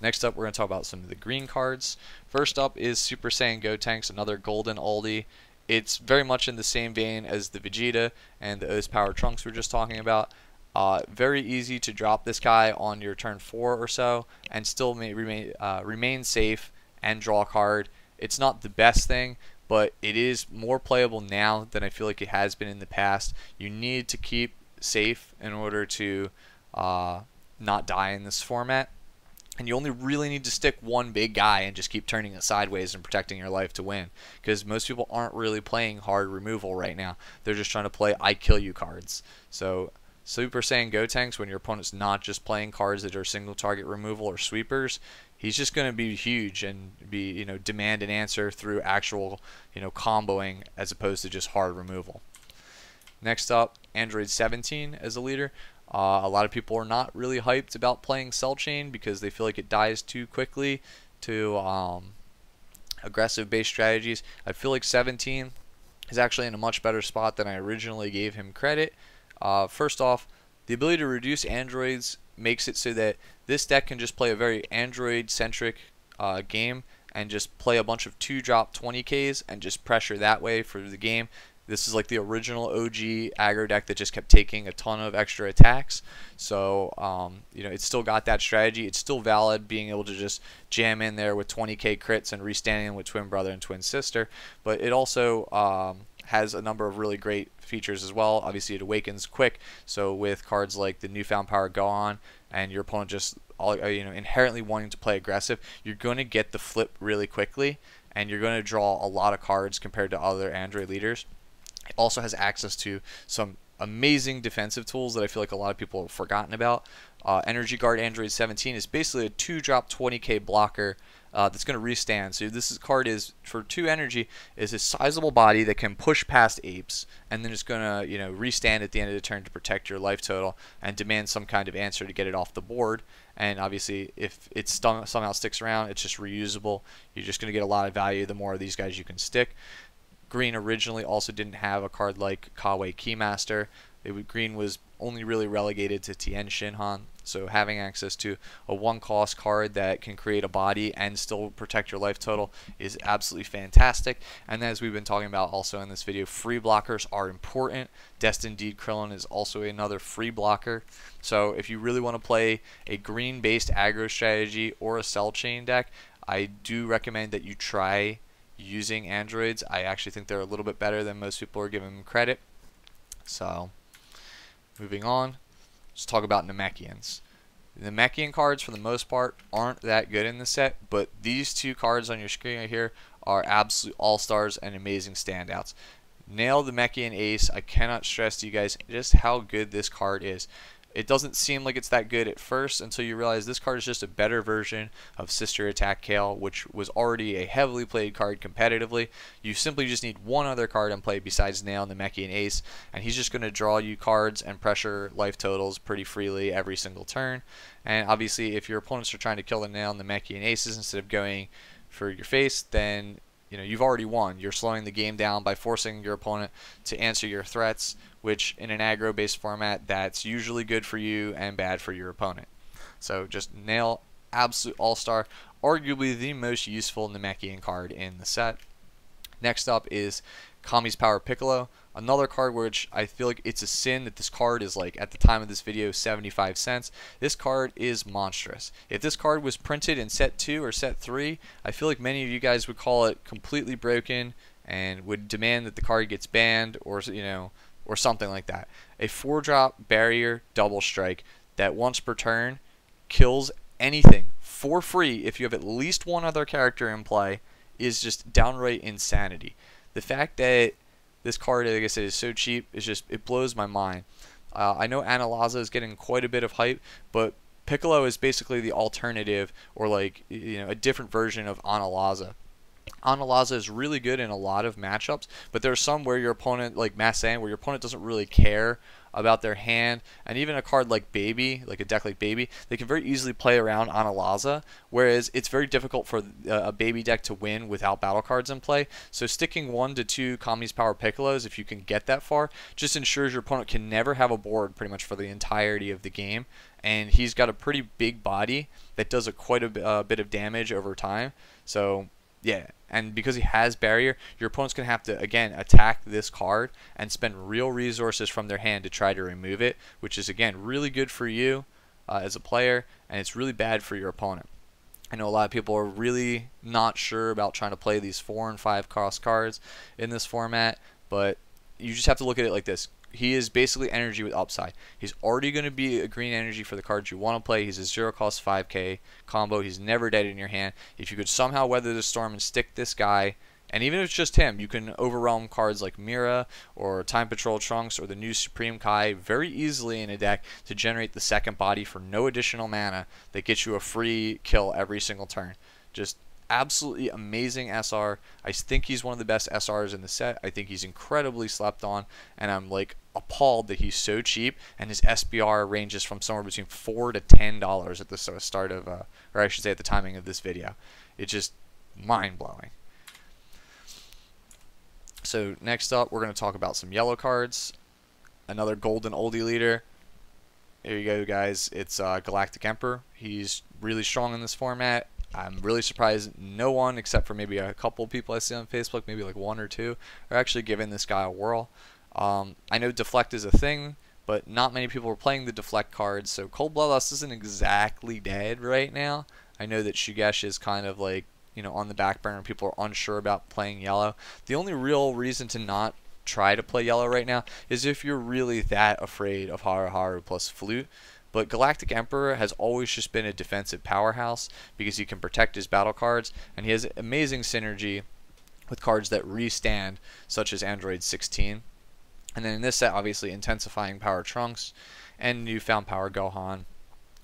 Next up, we're going to talk about some of the green cards. First up is Super Saiyan Gotenks, another golden oldie. It's very much in the same vein as the Vegeta and the O's Power Trunks we are just talking about. Very easy to drop this guy on your turn 4 or so and still remain safe and draw a card. It's not the best thing, but it is more playable now than I feel like it has been in the past. You need to keep safe in order to not die in this format. And you only really need to stick one big guy and just keep turning it sideways and protecting your life to win. Because most people aren't really playing hard removal right now. They're just trying to play I kill you cards. So Super Saiyan Gotenks, when your opponent's not just playing cards that are single target removal or sweepers, he's just going to be huge and be, demand an answer through actual, comboing as opposed to just hard removal. Next up, Android 17 as a leader. A lot of people are not really hyped about playing Cell Chain because they feel like it dies too quickly to aggressive based strategies. I feel like 17 is actually in a much better spot than I originally gave him credit. First off, the ability to reduce androids makes it so that this deck can just play a very android-centric game and just play a bunch of 2-drop 20Ks and just pressure that way for the game. This is like the original OG aggro deck that just kept taking a ton of extra attacks. So, it's still got that strategy. It's still valid being able to just jam in there with 20K crits and restanding with Twin Brother and Twin Sister. But it also has a number of really great features as well. Obviously, it awakens quick. So with cards like the Newfound Power Go On and your opponent just inherently wanting to play aggressive, you're going to get the flip really quickly, and you're going to draw a lot of cards compared to other Android leaders. It also has access to some amazing defensive tools that I feel like a lot of people have forgotten about. Energy Guard Android 17 is basically a 2-drop 20K blocker that's going to restand. So this card is, for 2 energy, is a sizable body that can push past Apes, and then it's going to restand at the end of the turn to protect your life total and demand some kind of answer to get it off the board. And obviously, if it somehow sticks around, it's just reusable. You're just going to get a lot of value the more of these guys you can stick. Green originally also didn't have a card like Kawaii Keymaster. Green was only really relegated to Tien Shinhan, so having access to a 1-cost card that can create a body and still protect your life total is absolutely fantastic. And as we've been talking about also in this video, free blockers are important. Destined Deed Krillin is also another free blocker. So if you really want to play a green-based aggro strategy or a Cell Chain deck, I do recommend that you try using androids. I actually think they're a little bit better than most people are giving them credit. So, moving on, let's talk about Namekians. The Namekian cards, for the most part, aren't that good in the set, but these 2 cards on your screen right here are absolute all-stars and amazing standouts. Nail the Namekian Ace. I cannot stress to you guys just how good this card is. It doesn't seem like it's that good at first until you realize this card is just a better version of Sister Attack Kale, which was already a heavily played card competitively. You simply just need one other card in play besides Nail and the Namekian Ace, and he's just going to draw you cards and pressure life totals pretty freely every single turn. And obviously, if your opponents are trying to kill the Nail and the Namekian Aces instead of going for your face, then you've already won. You're slowing the game down by forcing your opponent to answer your threats, which in an aggro-based format, that's usually good for you and bad for your opponent. So just Nail, absolute all-star, arguably the most useful Namekian card in the set. Next up is Kami's Power Piccolo, another card which I feel like it's a sin that this card is, like, at the time of this video, 75 cents. This card is monstrous. If this card was printed in set 2 or set 3, I feel like many of you guys would call it completely broken and would demand that the card gets banned, or or something like that. A 4-drop barrier double strike that once per turn kills anything for free if you have at least one other character in play is just downright insanity. The fact that this card, like I said, is so cheap is just, it blows my mind. I know Analaza is getting quite a bit of hype, but Piccolo is basically the alternative, or like a different version of Analaza. Analaza is really good in a lot of matchups, but there's some where your opponent, like Massan, where your opponent doesn't really care about their hand, and even a card like Baby, like a deck like Baby, they can very easily play around Analaza, whereas it's very difficult for a Baby deck to win without battle cards in play. So sticking 1 to 2 Kami's Power Piccolos, if you can get that far, just ensures your opponent can never have a board pretty much for the entirety of the game, and he's got a pretty big body that does quite a bit of damage over time. So yeah, and because he has barrier, your opponent's going to have to, again, attack this card and spend real resources from their hand to try to remove it, which is, again, really good for you as a player, and it's really bad for your opponent. I know a lot of people are really not sure about trying to play these 4 and 5 cost cards in this format, but you just have to look at it like this. He is basically energy with upside. He's already going to be a green energy for the cards you want to play. He's a 0 cost 5k combo. He's never dead in your hand. If you could somehow weather the storm and stick this guy, and even if it's just him, you can overwhelm cards like Mira or Time Patrol Trunks or the new Supreme Kai very easily in a deck to generate the second body for no additional mana that gets you a free kill every single turn. Just absolutely amazing SR. I think he's one of the best SRs in the set. I think he's incredibly slept on, and I'm like appalled that he's so cheap, and his SBR ranges from somewhere between $4 to $10 at the start of, or I should say at the timing of this video. It's just mind-blowing. So next up, we're going to talk about some yellow cards. Another golden oldie leader. Here you go, guys. It's Galactic Emperor. He's really strong in this format. I'm really surprised no one, except for maybe a couple people I see on Facebook, maybe like 1 or 2, are actually giving this guy a whirl. I know Deflect is a thing, but not many people are playing the Deflect cards, so Cold Bloodlust isn't exactly dead right now. I know that Shugesh is kind of like, you know, on the back burner. People are unsure about playing yellow. The only real reason to not try to play yellow right now is if you're really that afraid of Haru Haru plus Flute. But Galactic Emperor has always just been a defensive powerhouse because he can protect his battle cards, and he has amazing synergy with cards that restand, such as Android 16. And then in this set, obviously, Intensifying Power Trunks and Newfound Power Gohan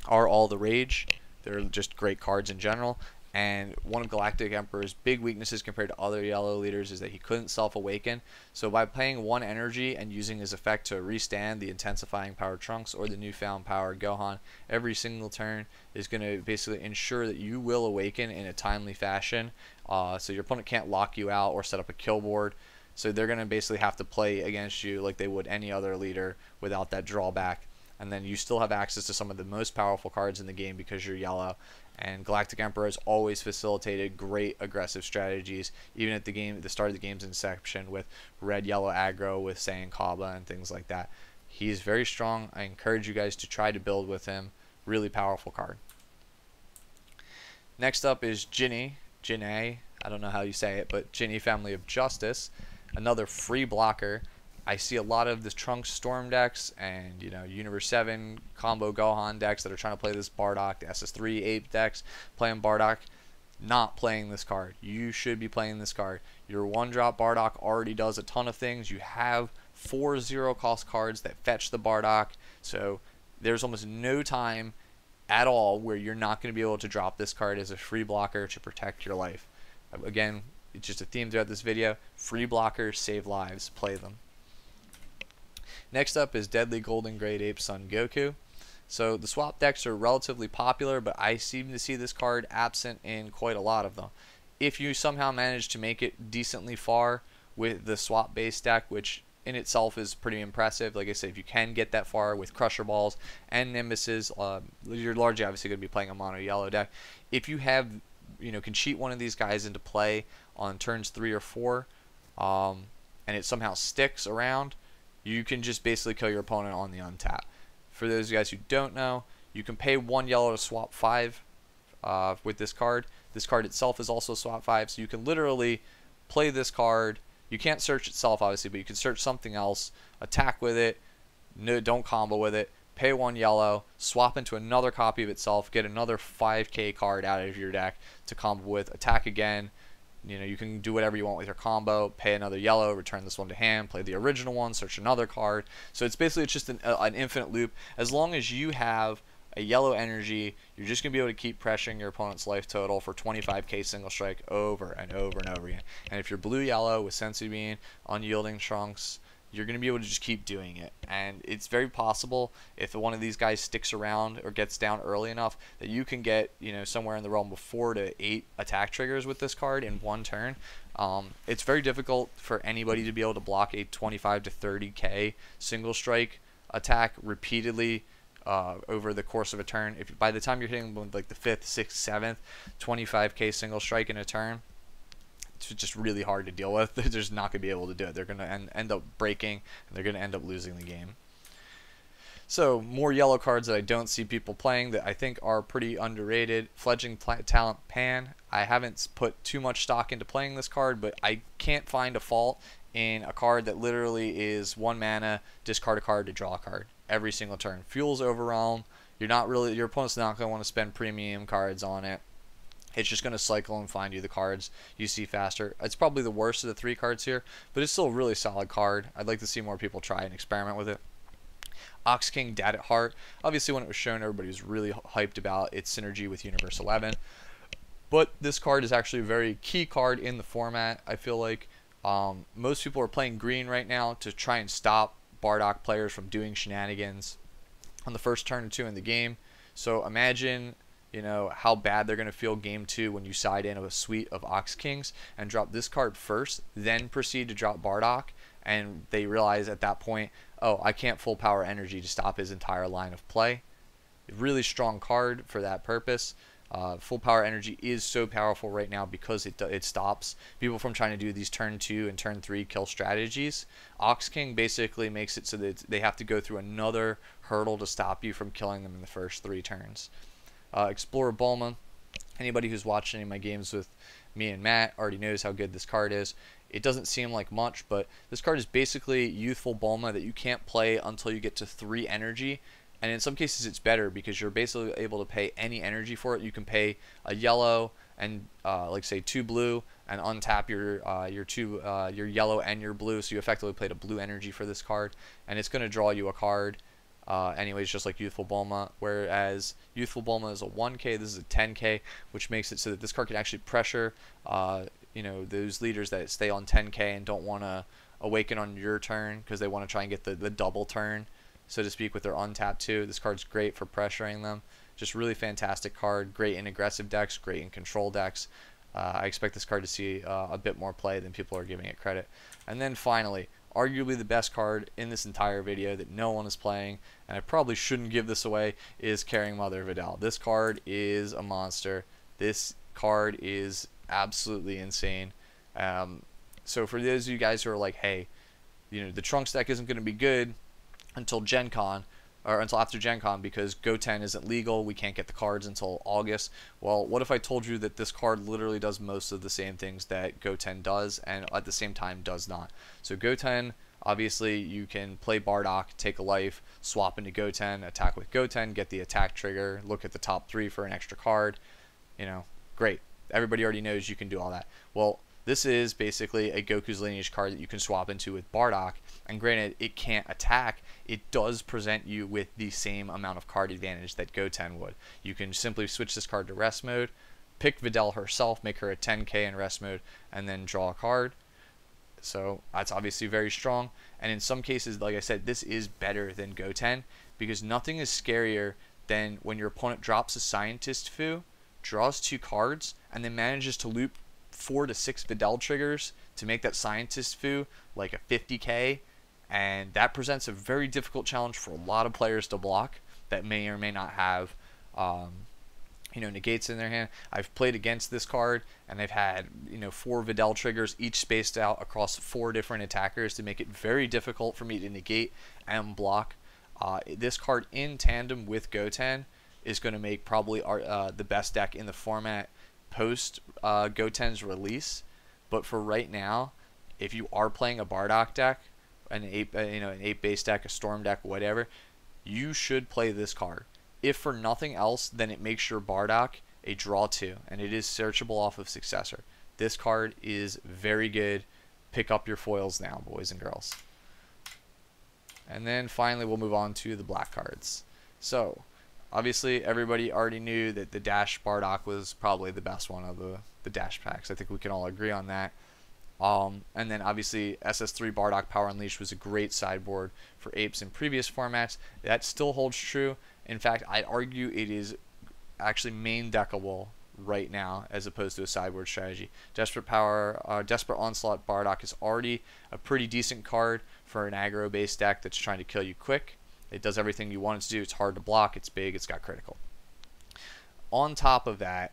are all the rage. They're just great cards in general. And one of Galactic Emperor's big weaknesses compared to other yellow leaders is that he couldn't self-awaken. So by playing 1 energy and using his effect to restand the Intensifying Power Trunks or the Newfound Power Gohan every single turn is going to basically ensure that you will awaken in a timely fashion. So your opponent can't lock you out or set up a kill board. So they're going to basically have to play against you like they would any other leader without that drawback. And then you still have access to some of the most powerful cards in the game because you're yellow. And Galactic Emperor has always facilitated great aggressive strategies, even at the start of the game's inception with red-yellow aggro with Saiyan Kaba and things like that. He's very strong. I encourage you guys to try to build with him. Really powerful card. Next up is Ginny Janae. I don't know how you say it, but Ginny Family of Justice. Another free blocker. I see a lot of the Trunks Storm decks and, you know, Universe 7 combo Gohan decks that are trying to play this Bardock, the SS3 Ape decks playing Bardock, not playing this card. You should be playing this card. Your 1-drop Bardock already does a ton of things. You have 4 0-cost cards that fetch the Bardock, so there's almost no time at all where you're not going to be able to drop this card as a free blocker to protect your life. Again, it's just a theme throughout this video. Free blockers save lives. Play them. Next up is Deadly Golden Great Ape Son Goku. So the swap decks are relatively popular, but I seem to see this card absent in quite a lot of them. If you somehow manage to make it decently far with the swap base deck, which in itself is pretty impressive, like I said, if you can get that far with Crusher Balls and Nimbuses, you're largely obviously going to be playing a mono yellow deck. If you have, you know, can cheat one of these guys into play on turns 3 or 4, and it somehow sticks around, you can just basically kill your opponent on the untap. For those guys who don't know, you can pay 1 yellow to swap 5 with this card. This card itself is also swap 5, so you can literally play this card. You can't search itself, obviously, but you can search something else, attack with it, no, don't combo with it, pay 1 yellow, swap into another copy of itself, get another 5k card out of your deck to combo with, attack again. You know, you can do whatever you want with your combo, pay another yellow, return this one to hand, play the original one, search another card. So it's basically just an infinite loop. As long as you have a yellow energy, you're just going to be able to keep pressuring your opponent's life total for 25k single strike over and over and over again. And if you're blue-yellow with Senzu Bean, Unyielding Trunks, you're going to be able to just keep doing it. And it's very possible, if one of these guys sticks around or gets down early enough, that you can get, you know, somewhere in the realm of 4 to 8 attack triggers with this card in one turn. It's very difficult for anybody to be able to block a 25 to 30k single strike attack repeatedly over the course of a turn. If by the time you're hitting with like the 5th, 6th, 7th 25k single strike in a turn, it's just really hard to deal with. They're just not going to be able to do it. They're going to end up breaking, and they're going to end up losing the game. So, more yellow cards that I don't see people playing that I think are pretty underrated. Fledgling Talent Pan. I haven't put too much stock into playing this card, but I can't find a fault in a card that literally is 1 mana, discard a card to draw a card every single turn. Fuels Overwhelm. Your opponent's not going to want to spend premium cards on it. It's just going to cycle and find you the cards you see faster. It's probably the worst of the 3 cards here, but it's still a really solid card. I'd like to see more people try and experiment with it. Ox King Dad at Heart. Obviously, when it was shown, everybody was really hyped about its synergy with Universe 11. But this card is actually a very key card in the format, I feel like. Most people are playing green right now to try and stop Bardock players from doing shenanigans on the first turn or 2 in the game. So imagine, you know, how bad they're going to feel game 2 when you side in a suite of Ox Kings and drop this card first, then proceed to drop Bardock, and they realize at that point, oh, I can't full power energy to stop his entire line of play. A really strong card for that purpose. Full power energy is so powerful right now because it stops people from trying to do these turn 2 and turn 3 kill strategies. Ox King basically makes it so that they have to go through another hurdle to stop you from killing them in the first 3 turns. Explorer Bulma. Anybody who's watched any of my games with me and Matt already knows how good this card is. It doesn't seem like much, but this card is basically youthful Bulma that you can't play until you get to 3 energy. And in some cases it's better because you're basically able to pay any energy for it. You can pay a yellow and like say 2 blue and untap your yellow and your blue, so you effectively played a blue energy for this card, and it's going to draw you a card anyways, just like Youthful Bulma. Whereas Youthful Bulma is a 1k, this is a 10k, which makes it so that this card can actually pressure you know, those leaders that stay on 10k and don't want to awaken on your turn because they want to try and get the double turn, so to speak, with their untapped 2. This card's great for pressuring them. Just really fantastic card. Great in aggressive decks, great in control decks. I expect this card to see a bit more play than people are giving it credit. And then finally, arguably the best card in this entire video that no one is playing, and I probably shouldn't give this away, is Caring Mother Vidal. This card is a monster. This card is absolutely insane. So for those of you guys who are like, hey, you know, the Trunks deck isn't going to be good until Gen Con, or until after Gen Con, because Goten isn't legal, we can't get the cards until August. Well, what if I told you that this card literally does most of the same things that Goten does, and at the same time does not? So Goten, obviously you can play Bardock, take a life, swap into Goten, attack with Goten, get the attack trigger, look at the top 3 for an extra card. You know, great. Everybody already knows you can do all that. Well, this is basically a Goku's Lineage card that you can swap into with Bardock, and granted, it can't attack. It does present you with the same amount of card advantage that Goten would. You can simply switch this card to rest mode, pick Videl herself, make her a 10k in rest mode, and then draw a card. So that's obviously very strong, and in some cases, like I said, this is better than Goten, because nothing is scarier than when your opponent drops a Scientist Fu, draws 2 cards, and then manages to loop 4 to 6 Videl triggers to make that Scientist Fu like a 50k, and that presents a very difficult challenge for a lot of players to block that may or may not have you know, negates in their hand. I've played against this card, and they've had, you know, 4 Videl triggers, each spaced out across 4 different attackers to make it very difficult for me to negate and block. This card in tandem with Goten is going to make probably the best deck in the format post Goten's release. But for right now, if you are playing a Bardock deck, an 8 base deck, a Storm deck, whatever, you should play this card. If for nothing else, then it makes your Bardock a draw 2, and it is searchable off of Successor. This card is very good. Pick up your foils now, boys and girls. And then finally, we'll move on to the black cards. So, Obviously, everybody already knew that the Dash Bardock was probably the best one of the Dash packs. I think we can all agree on that. And then obviously SS3 Bardock Power Unleashed was a great sideboard for Apes in previous formats. That still holds true. In fact, I'd argue it is actually main deckable right now as opposed to a sideboard strategy. Desperate Onslaught Bardock is already a pretty decent card for an aggro based deck that's trying to kill you quick. It does everything you want it to do. It's hard to block, it's big, it's got critical. On top of that,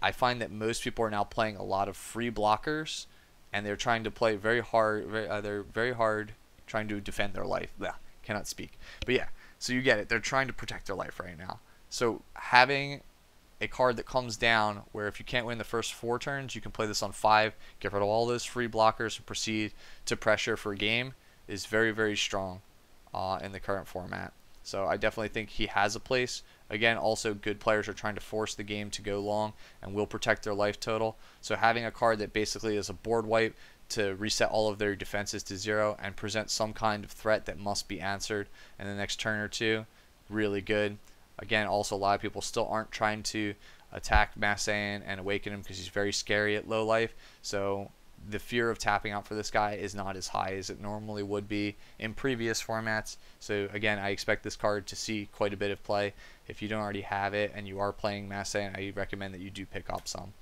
I find that most people are now playing a lot of free blockers, and they're trying to play very hard. They're very hard trying to defend their life. Yeah, cannot speak. But yeah, so you get it. They're trying to protect their life right now. So having a card that comes down where if you can't win the first 4 turns, you can play this on 5, get rid of all those free blockers, and proceed to pressure for a game is very, very strong in the current format. So I definitely think he has a place. Again, also good players are trying to force the game to go long and will protect their life total. So having a card that basically is a board wipe to reset all of their defenses to 0 and present some kind of threat that must be answered in the next turn or two, really good. Again, also a lot of people still aren't trying to attack Mass Saiyan and awaken him because he's very scary at low life. So the fear of tapping out for this guy is not as high as it normally would be in previous formats. So again, I expect this card to see quite a bit of play. If you don't already have it and you are playing Mass Saiyan, I recommend that you do pick up some.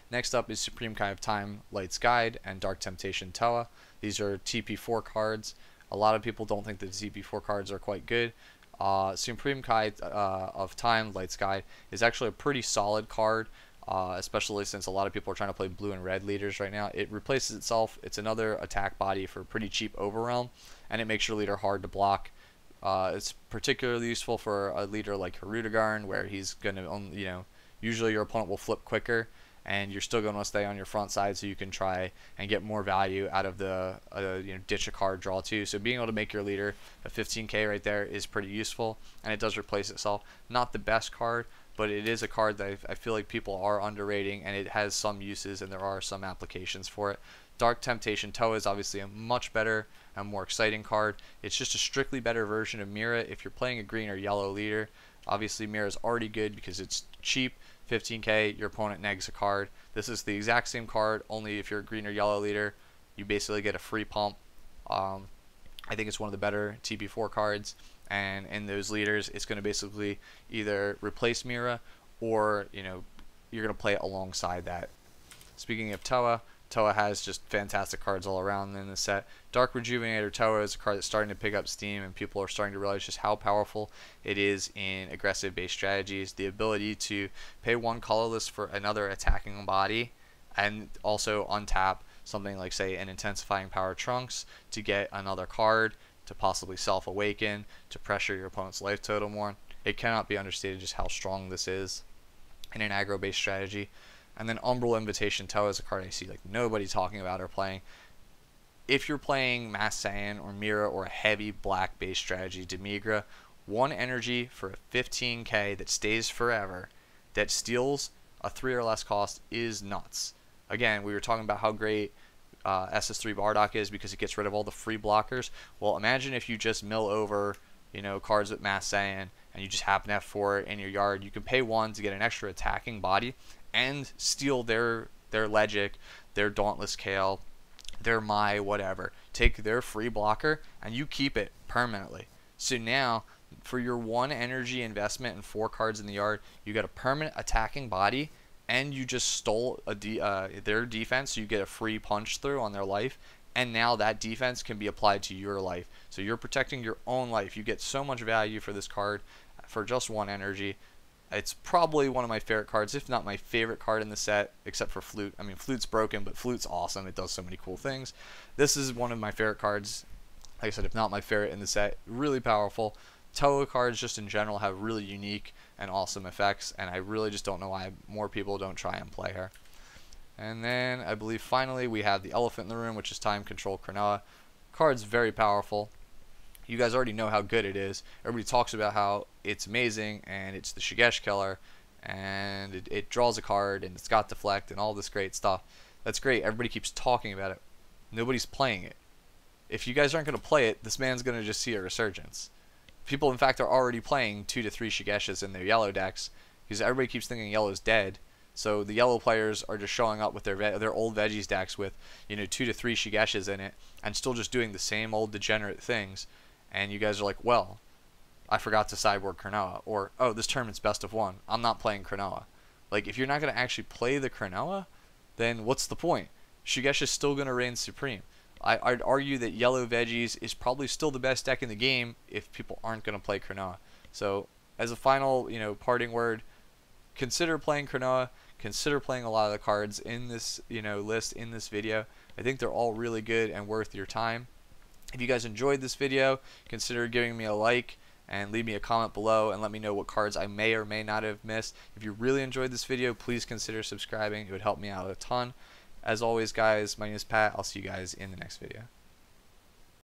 Next up is Supreme Kai of Time, Light's Guide, and Dark Temptation Toa. These are TP4 cards. A lot of people don't think that the TP4 cards are quite good. Supreme Kai of Time, Light's Guide is actually a pretty solid card, especially since a lot of people are trying to play blue and red leaders right now. It replaces itself. It's another attack body for pretty cheap overrealm, and it makes your leader hard to block. It's particularly useful for a leader like Hirudegarn, where he's going to, usually your opponent will flip quicker, and you're still going to stay on your front side so you can try and get more value out of the ditch a card draw too. So being able to make your leader a 15k right there is pretty useful, and it does replace itself. Not the best card, but it is a card that I feel like people are underrating, and it has some uses and there are some applications for it. Dark Temptation Toa is obviously a much better and more exciting card. It's just a strictly better version of Mira if you're playing a green or yellow leader. Obviously Mira is already good because it's cheap. 15k, your opponent negs a card. This is the exact same card, only if you're a green or yellow leader, you basically get a free pump. I think it's one of the better TP4 cards, and in those leaders, it's going to basically either replace Mira or you're going to play it alongside that. Speaking of Toa, Toa has just fantastic cards all around in the set. Dark Rejuvenator Toa is a card that's starting to pick up steam, and people are starting to realize just how powerful it is in aggressive based strategies. The ability to pay 1 colorless for another attacking body, and also untap something like, say, an Intensifying Power Trunks to get another card, to possibly self-awaken, to pressure your opponent's life total more. It cannot be understated just how strong this is in an aggro based strategy. And then Umbral Invitation Toa is a card I see like nobody talking about or playing. If you're playing Mass Saiyan or Mira or a heavy black based strategy, Demigra, 1 energy for a 15k that stays forever, that steals a 3 or less cost is nuts. Again, we were talking about how great SS3 Bardock is because it gets rid of all the free blockers. Well, imagine if you just mill over cards with Mass Saiyan and you just happen to have 4 in your yard. You can pay 1 to get an extra attacking body and steal their Legic, their Dauntless Kale, their Mai, whatever. Take their free blocker and you keep it permanently. So now, for your 1 energy investment and 4 cards in the yard, you get a permanent attacking body, and you just stole their defense, so you get a free punch through on their life, and now that defense can be applied to your life. So you're protecting your own life. You get so much value for this card for just 1 energy. It's probably one of my favorite cards, if not my favorite card in the set, except for Flute. I mean, Flute's broken, but Flute's awesome. It does so many cool things. This is one of my favorite cards, like I said, if not my favorite in the set. Really powerful. Toa cards just in general have really unique and awesome effects, and I really just don't know why more people don't try and play her. And then I believe finally we have the elephant in the room, which is Time Control Cronoa. Card's very powerful. You guys already know how good it is. Everybody talks about how it's amazing, and it's the Shigesh killer, and it draws a card, and it's got deflect, and all this great stuff. That's great. Everybody keeps talking about it. Nobody's playing it. If you guys aren't going to play it, this man's going to just see a resurgence. People, in fact, are already playing 2 to 3 Shigeshas in their yellow decks because everybody keeps thinking yellow's dead. So the yellow players are just showing up with their old veggies decks with 2 to 3 Shigeshas in it and still just doing the same old degenerate things. And you guys are like, well, I forgot to sideboard Cronoa, or oh, this tournament's best of 1. I'm not playing Cronoa. Like, if you're not going to actually play the Cronoa, then what's the point? Shigesha's still going to reign supreme. I'd argue that yellow veggies is probably still the best deck in the game if people aren't going to play Cronoa. So, as a final, parting word, consider playing Cronoa. Consider playing a lot of the cards in this, list in this video. I think they're all really good and worth your time. If you guys enjoyed this video, consider giving me a like and leave me a comment below and let me know what cards I may or may not have missed. If you really enjoyed this video, please consider subscribing. It would help me out a ton. As always, guys, my name is Pat. I'll see you guys in the next video.